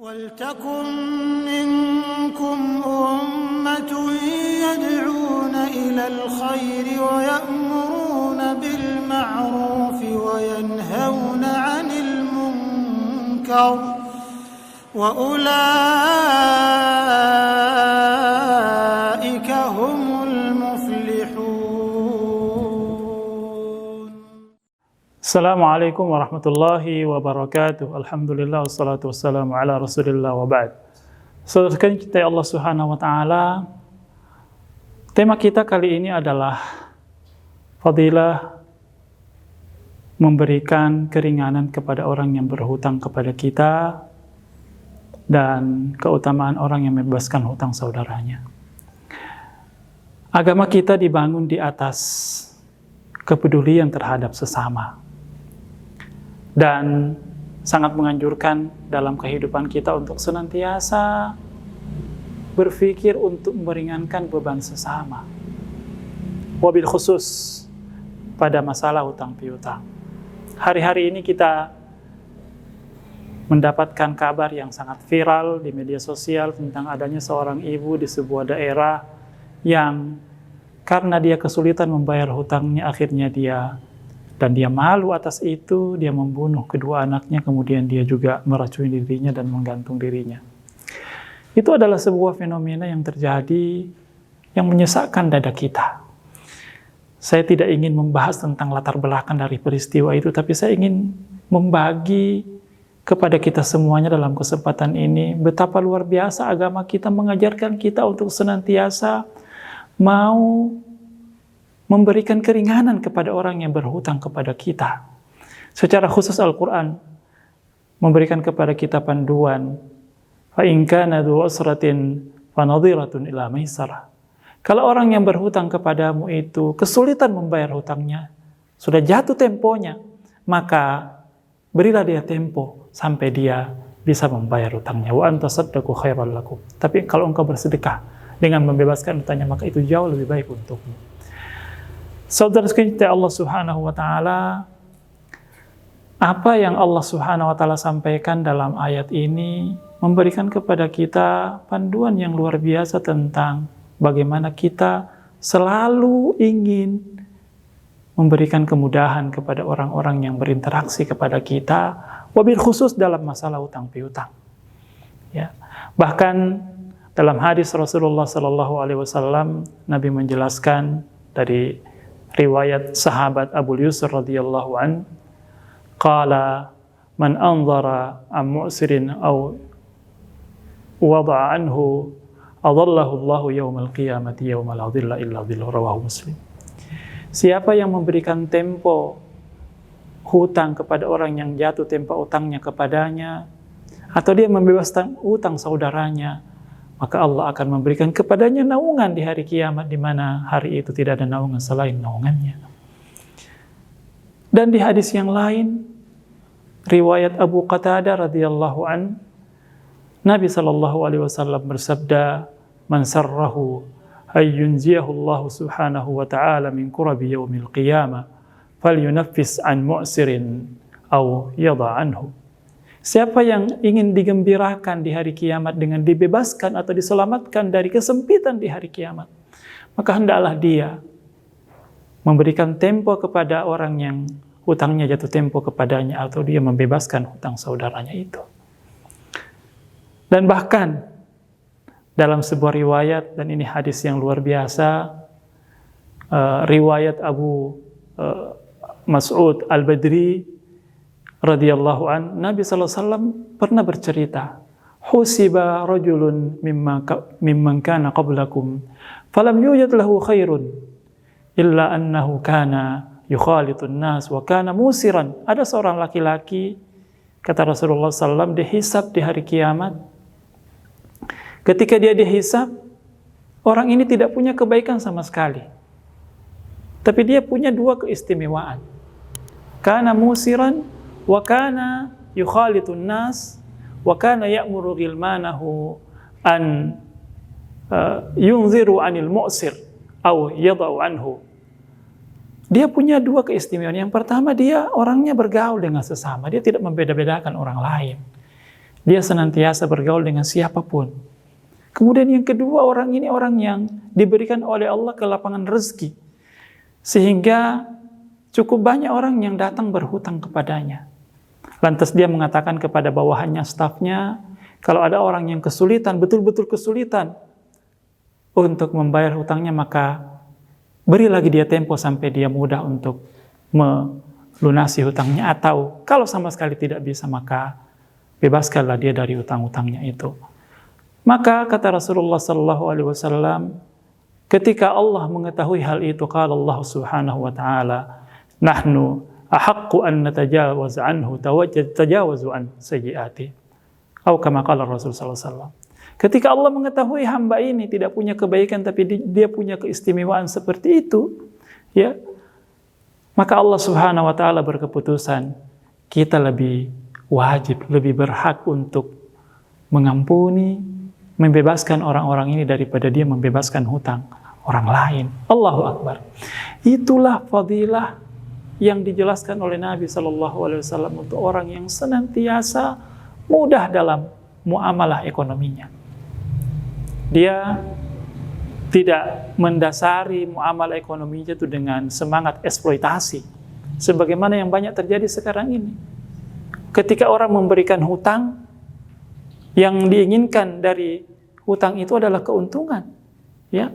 وَلْتَكُنْ مِنْكُمْ أُمَّةٌ يَدْعُونَ إِلَى الْخَيْرِ وَيَأْمُرُونَ بِالْمَعْرُوفِ وَيَنْهَوْنَ عَنِ الْمُنْكَرِ وَأُولَئِكَ هُمُ الْمُفْلِحُونَ. Assalamualaikum warahmatullahi wabarakatuh. Alhamdulillah wassalatu wassalamu ala Rasulillah wa ba'd. Saudara sekalian cintai Allah Subhanahu wa taala, tema kita kali ini adalah fadilah memberikan keringanan kepada orang yang berhutang kepada kita dan keutamaan orang yang membebaskan hutang saudaranya. Agama kita dibangun di atas kepedulian terhadap sesama. Dan sangat menganjurkan dalam kehidupan kita untuk senantiasa berpikir untuk meringankan beban sesama. Wabil khusus pada masalah hutang piutang. Hari-hari ini kita mendapatkan kabar yang sangat viral di media sosial tentang adanya seorang ibu di sebuah daerah yang karena dia kesulitan membayar hutangnya, akhirnya dia malu atas itu, dia membunuh kedua anaknya, kemudian dia juga meracuni dirinya dan menggantung dirinya. Itu adalah sebuah fenomena yang terjadi yang menyesakkan dada kita. Saya tidak ingin membahas tentang latar belakang dari peristiwa itu, tapi saya ingin membagi kepada kita semuanya dalam kesempatan ini betapa luar biasa agama kita mengajarkan kita untuk senantiasa mau memberikan keringanan kepada orang yang berhutang kepada kita. Secara khusus Al-Quran memberikan kepada kita panduan, فَإِنْ كَانَ ذُو عُسْرَةٍ فَنَظِرَةٌ إِلَى مَيْسَرَةٍ. Kalau orang yang berhutang kepadamu itu kesulitan membayar hutangnya, sudah jatuh temponya, maka berilah dia tempo sampai dia bisa membayar hutangnya. وَأَنْ تَصَدَّقُوا خَيْرًا لَكُمْ. Tapi kalau engkau bersedekah dengan membebaskan hutangnya, maka itu jauh lebih baik untukmu. Saudara sekalian Allah Subhanahu wa taala, apa yang Allah Subhanahu wa taala sampaikan dalam ayat ini memberikan kepada kita panduan yang luar biasa tentang bagaimana kita selalu ingin memberikan kemudahan kepada orang-orang yang berinteraksi kepada kita, wabil khusus dalam masalah hutang piutang. Ya. Bahkan dalam hadis Rasulullah sallallahu alaihi wasallam, Nabi menjelaskan dari riwayat sahabat Abu Yusr radhiyallahu an, qala man anzara am mu'sirin aw wada'a anhu adallahu Allahu yaumal qiyamati yaumal la dhilla illa dhilluh, rawahu Muslim. Siapa yang memberikan tempo hutang kepada orang yang jatuh tempo utangnya kepadanya, atau dia membebaskan hutang saudaranya, maka Allah akan memberikan kepadanya naungan di hari kiamat, di mana hari itu tidak ada naungan selain naungannya. Dan di hadis yang lain, riwayat Abu Qatadah radhiyallahu an, Nabi sallallahu alaihi wasallam bersabda, "Man sarrahu ay yunziyahu Allah subhanahu wa ta'ala min kurabi yaumil qiyamah, falyunaffis an mu'sirin aw yadha anhu." Siapa yang ingin digembirakan di hari kiamat dengan dibebaskan atau diselamatkan dari kesempitan di hari kiamat, maka hendaklah dia memberikan tempo kepada orang yang hutangnya jatuh tempo kepadanya, atau dia membebaskan hutang saudaranya itu. Dan bahkan dalam sebuah riwayat, dan ini hadis yang luar biasa, riwayat Abu Mas'ud Al-Badri radhiyallahu an, Nabi sallallahu alaihi wasallam pernah bercerita, husiba rajulun mimman kana qablakum falam yujad lahu khairun illa annahu kana yukhalitun nas wa kana musiran. Ada seorang laki-laki, kata Rasulullah sallallahu alaihi wasallam, dihisab di hari kiamat. Ketika dia dihisab, orang ini tidak punya kebaikan sama sekali, tapi dia punya dua keistimewaan. Kana musiran wa kana yukhalitun nas wa kana ya'muru ghilmanahu an yunziru anil mu'sir aw yadau anhu. Dia punya dua keistimewaan. Yang pertama, dia orangnya bergaul dengan sesama, dia tidak membeda-bedakan orang lain. Dia senantiasa bergaul dengan siapapun. Kemudian yang kedua, orang ini orang yang diberikan oleh Allah kelapangan rezeki. Sehingga cukup banyak orang yang datang berhutang kepadanya. Lantas dia mengatakan kepada bawahannya, stafnya, kalau ada orang yang kesulitan, betul-betul kesulitan untuk membayar hutangnya, maka beri lagi dia tempo sampai dia mudah untuk melunasi hutangnya. Atau kalau sama sekali tidak bisa, maka bebaskanlah dia dari hutang-hutangnya itu. Maka kata Rasulullah SAW, ketika Allah mengetahui hal itu, qala Allah Subhanahu wa taala, nahnu ahaqqu an natajawaz anhu tajawazu an sayyiati. Atau kama qala Rasul sallallahu alaihi wasallam. Ketika Allah mengetahui hamba ini tidak punya kebaikan tapi dia punya keistimewaan seperti itu, ya, maka Allah Subhanahu wa taala berkeputusan kita lebih wajib, lebih berhak untuk mengampuni, membebaskan orang-orang ini daripada dia membebaskan hutang orang lain. Allahu Akbar. Itulah fadilah yang dijelaskan oleh Nabi SAW untuk orang yang senantiasa mudah dalam muamalah ekonominya. Dia tidak mendasari muamalah ekonominya itu dengan semangat eksploitasi, sebagaimana yang banyak terjadi sekarang ini. Ketika orang memberikan hutang, yang diinginkan dari hutang itu adalah keuntungan, ya,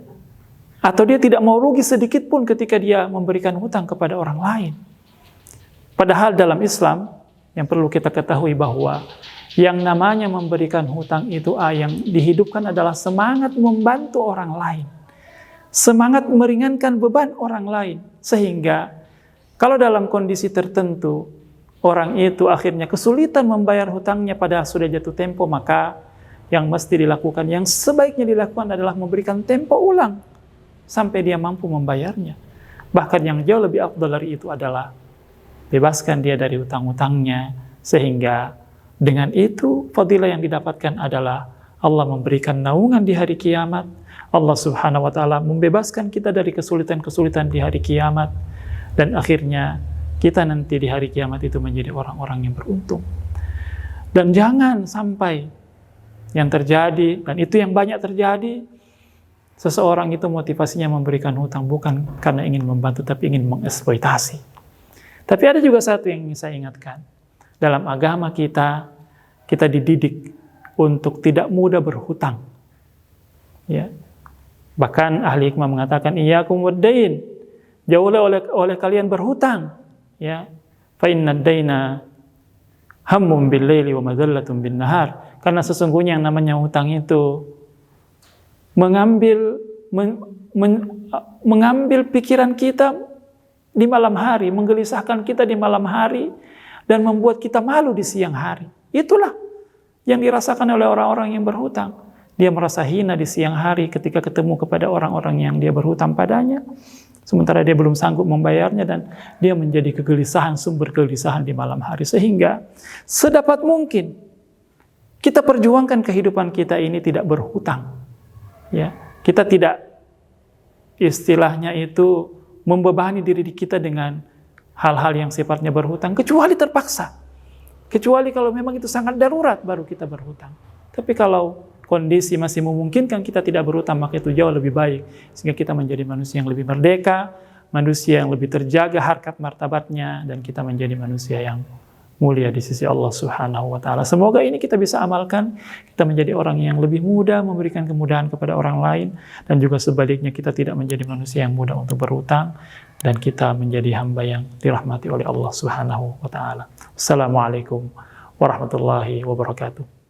atau dia tidak mau rugi sedikit pun ketika dia memberikan hutang kepada orang lain. Padahal dalam Islam yang perlu kita ketahui bahwa yang namanya memberikan hutang itu yang dihidupkan adalah semangat membantu orang lain, semangat meringankan beban orang lain, sehingga kalau dalam kondisi tertentu orang itu akhirnya kesulitan membayar hutangnya padahal sudah jatuh tempo, maka yang mesti dilakukan, yang sebaiknya dilakukan adalah memberikan tempo ulang sampai dia mampu membayarnya. Bahkan yang jauh lebih afdal dari itu adalah bebaskan dia dari hutang-hutangnya, sehingga dengan itu fadilah yang didapatkan adalah Allah memberikan naungan di hari kiamat. Allah Subhanahu wa taala membebaskan kita dari kesulitan-kesulitan di hari kiamat, dan akhirnya kita nanti di hari kiamat itu menjadi orang-orang yang beruntung. Dan jangan sampai yang terjadi, dan itu yang banyak terjadi, seseorang itu motivasinya memberikan hutang bukan karena ingin membantu, tapi ingin mengeksploitasi. Tapi ada juga satu yang ingin saya ingatkan. Dalam agama kita dididik untuk tidak mudah berhutang. Ya. Bahkan ahli hikmah mengatakan, iyyakum wad-dain, jauhlah oleh kalian berhutang. Ya, fa inna ad-daina hammun bil-laili wa madallatun bin-nahar. Karena sesungguhnya yang namanya hutang itu mengambil pikiran kita di malam hari, menggelisahkan kita di malam hari, dan membuat kita malu di siang hari. Itulah yang dirasakan oleh orang-orang yang berhutang. Dia merasa hina di siang hari ketika ketemu kepada orang-orang yang dia berhutang padanya, sementara dia belum sanggup membayarnya, dan dia menjadi kegelisahan, sumber kegelisahan di malam hari. Sehingga sedapat mungkin kita perjuangkan kehidupan kita ini tidak berhutang. Ya, kita tidak istilahnya itu membebani diri kita dengan hal-hal yang sifatnya berhutang, kecuali terpaksa. Kecuali kalau memang itu sangat darurat baru kita berhutang. Tapi kalau kondisi masih memungkinkan kita tidak berhutang, maka itu jauh lebih baik, sehingga kita menjadi manusia yang lebih merdeka, manusia yang lebih terjaga harkat martabatnya, dan kita menjadi manusia yang mulia di sisi Allah Subhanahu wa taala. Semoga ini kita bisa amalkan, kita menjadi orang yang lebih mudah memberikan kemudahan kepada orang lain, dan juga sebaliknya kita tidak menjadi manusia yang mudah untuk berhutang, dan kita menjadi hamba yang dirahmati oleh Allah Subhanahu wa taala. Assalamualaikum warahmatullahi wabarakatuh.